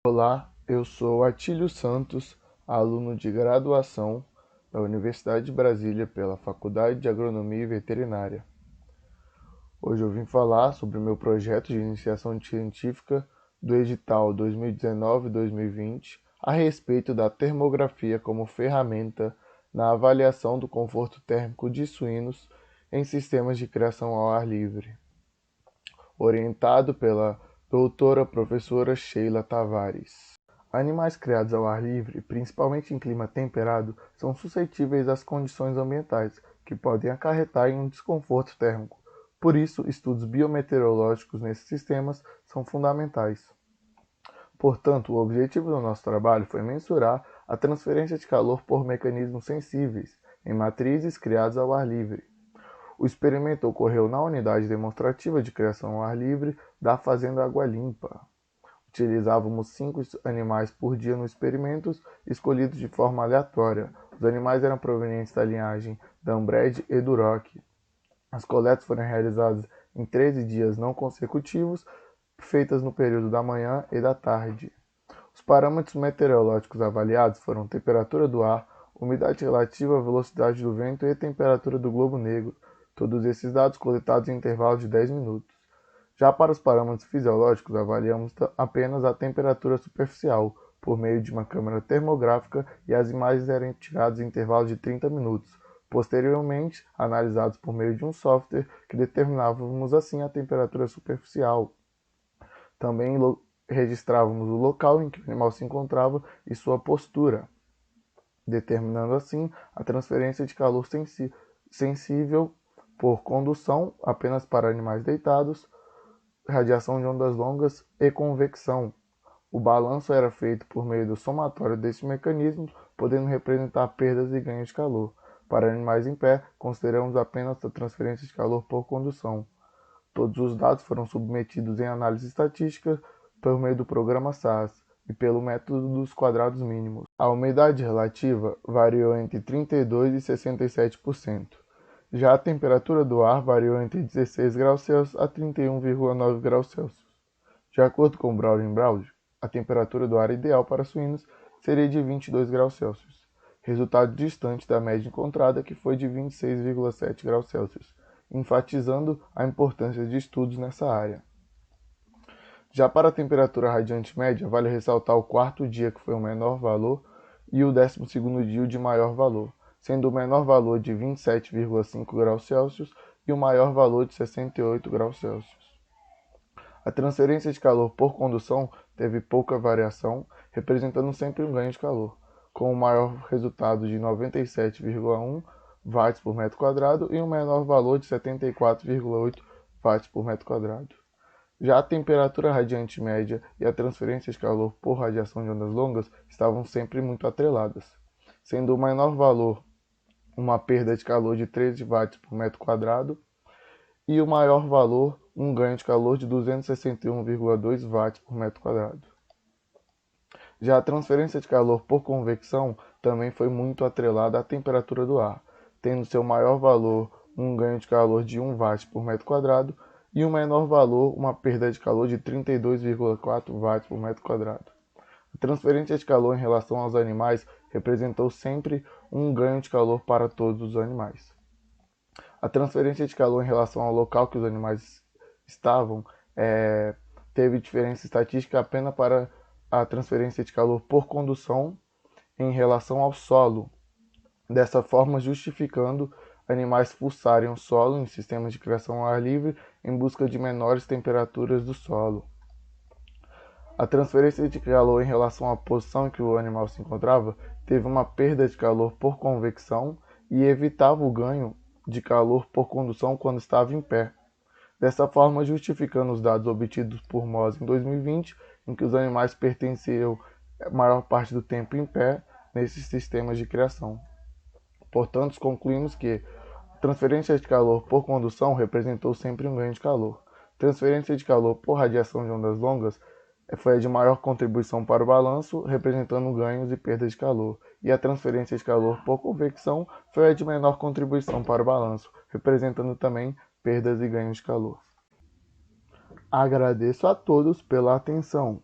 Olá, eu sou Atílio Santos, aluno de graduação da Universidade de Brasília pela Faculdade de Agronomia e Veterinária. Hoje eu vim falar sobre o meu projeto de iniciação científica do edital 2019-2020 a respeito da termografia como ferramenta na avaliação do conforto térmico de suínos em sistemas de criação ao ar livre, orientado pela doutora professora Sheila Tavares. Animais criados ao ar livre, principalmente em clima temperado, são suscetíveis às condições ambientais, que podem acarretar em um desconforto térmico. Por isso, estudos biometeorológicos nesses sistemas são fundamentais. Portanto, o objetivo do nosso trabalho foi mensurar a transferência de calor por mecanismos sensíveis em matrizes criadas ao ar livre. O experimento ocorreu na unidade demonstrativa de criação ao ar livre da Fazenda Água Limpa. Utilizávamos 5 animais por dia nos experimentos, escolhidos de forma aleatória. Os animais eram provenientes da linhagem Dambred e Duroc. As coletas foram realizadas em 13 dias não consecutivos, feitas no período da manhã e da tarde. Os parâmetros meteorológicos avaliados foram temperatura do ar, umidade relativa, velocidade do vento e temperatura do globo negro, todos esses dados coletados em intervalos de 10 minutos. Já para os parâmetros fisiológicos, avaliamos apenas a temperatura superficial, por meio de uma câmera termográfica, e as imagens eram tiradas em intervalos de 30 minutos. Posteriormente, analisados por meio de um software que determinávamos assim a temperatura superficial. Também registrávamos o local em que o animal se encontrava e sua postura, determinando assim a transferência de calor sensível por condução apenas para animais deitados, radiação de ondas longas e convecção. O balanço era feito por meio do somatório desses mecanismos, podendo representar perdas e ganhos de calor. Para animais em pé, consideramos apenas a transferência de calor por condução. Todos os dados foram submetidos em análise estatística por meio do programa SAS e pelo método dos quadrados mínimos. A umidade relativa variou entre 32% e 67%. Já a temperatura do ar variou entre 16 graus Celsius a 31,9 graus Celsius. De acordo com Braulio e Braulio, a temperatura do ar ideal para suínos seria de 22 graus Celsius, resultado distante da média encontrada, que foi de 26,7 graus Celsius, enfatizando a importância de estudos nessa área. Já para a temperatura radiante média, vale ressaltar o quarto dia, que foi o menor valor, e o 12º dia, o de maior valor, sendo o menor valor de 27,5 graus Celsius e o maior valor de 68 graus Celsius. A transferência de calor por condução teve pouca variação, representando sempre um ganho de calor, com o maior resultado de 97,1 watts por metro quadrado e um menor valor de 74,8 watts por metro quadrado. Já a temperatura radiante média e a transferência de calor por radiação de ondas longas estavam sempre muito atreladas, sendo o menor valor uma perda de calor de 13 watts por metro quadrado e o maior valor um ganho de calor de 261,2 watts por metro quadrado. Já a transferência de calor por convecção também foi muito atrelada à temperatura do ar, tendo seu maior valor um ganho de calor de 1 watt por metro quadrado e o menor valor uma perda de calor de 32,4 watts por metro quadrado. A transferência de calor em relação aos animais representou sempre um ganho de calor para todos os animais. A transferência de calor em relação ao local que os animais estavam teve diferença estatística apenas para a transferência de calor por condução em relação ao solo, dessa forma justificando animais fuçarem o solo em sistemas de criação ao ar livre em busca de menores temperaturas do solo. A transferência de calor em relação à posição em que o animal se encontrava teve uma perda de calor por convecção e evitava o ganho de calor por condução quando estava em pé. Dessa forma, justificando os dados obtidos por Mohs em 2020, em que os animais pertenciam a maior parte do tempo em pé nesses sistemas de criação. Portanto, concluímos que a transferência de calor por condução representou sempre um ganho de calor. Transferência de calor por radiação de ondas longas foi a de maior contribuição para o balanço, representando ganhos e perdas de calor. E a transferência de calor por convecção foi a de menor contribuição para o balanço, representando também perdas e ganhos de calor. Agradeço a todos pela atenção.